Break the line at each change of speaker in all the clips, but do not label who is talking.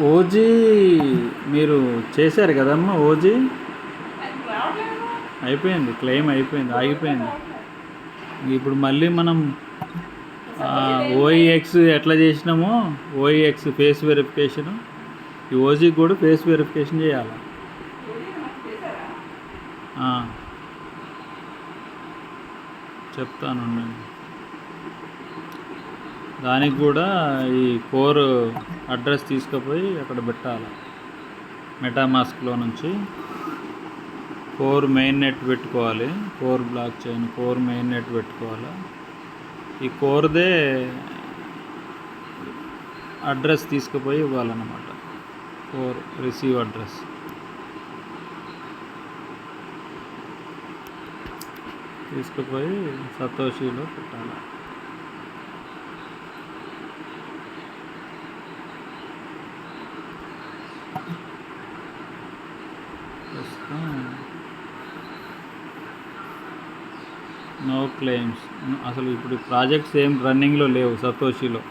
OG మీరు చేశారు కదమ్మా? ఓజీ అయిపోయింది, క్లెయిమ్ అయిపోయింది, ఆగిపోయింది. ఇప్పుడు మళ్ళీ మనం ఓఈఎక్స్ ఎట్లా చేసినామో, ఓఈఎక్స్ ఫేస్ వెరిఫికేషన్, ఈ ఓజీకి కూడా ఫేస్ వెరిఫికేషన్ చేయాలి. చెప్తాను, దానికి కూడా ఈ కోర్ అడ్రస్ తీసుకుపోయి అక్కడ పెట్టాలి. మెటామాస్క్లో నుంచి కోర్ మెయిన్ నెట్ పెట్టుకోవాలి. Core block chain core main net పెట్టుకోవాలి. ఈ కోర్దే అడ్రస్ తీసుకుపోయి ఇవ్వాలన్నమాట. కోర్ రిసీవ్ అడ్రస్ తీసుకుపోయి సతోషిలో పెట్టాలి. No claims. అసలు ఇప్పుడు ప్రాజెక్ట్స్ ఏం రన్నింగ్లో లేవు సతోషిలో.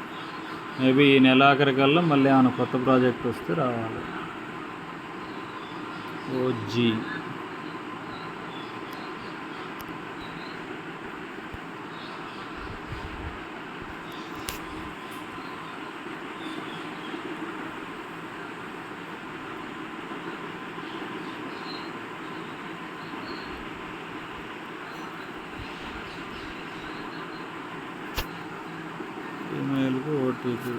మేబీ ఈ నెలాఖరికల్లా మళ్ళీ ఏమైనా కొత్త ప్రాజెక్ట్ వస్తే రావాలి. ఓజీ ఈమెయిల్కు OTP.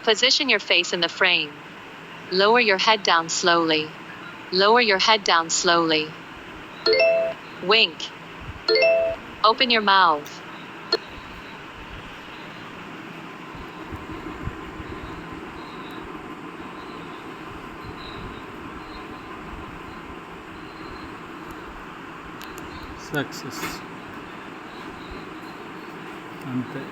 Position your face in the frame. Lower your head down slowly. Lower your head down slowly. Wink. Open your mouth.
Success. అంతే.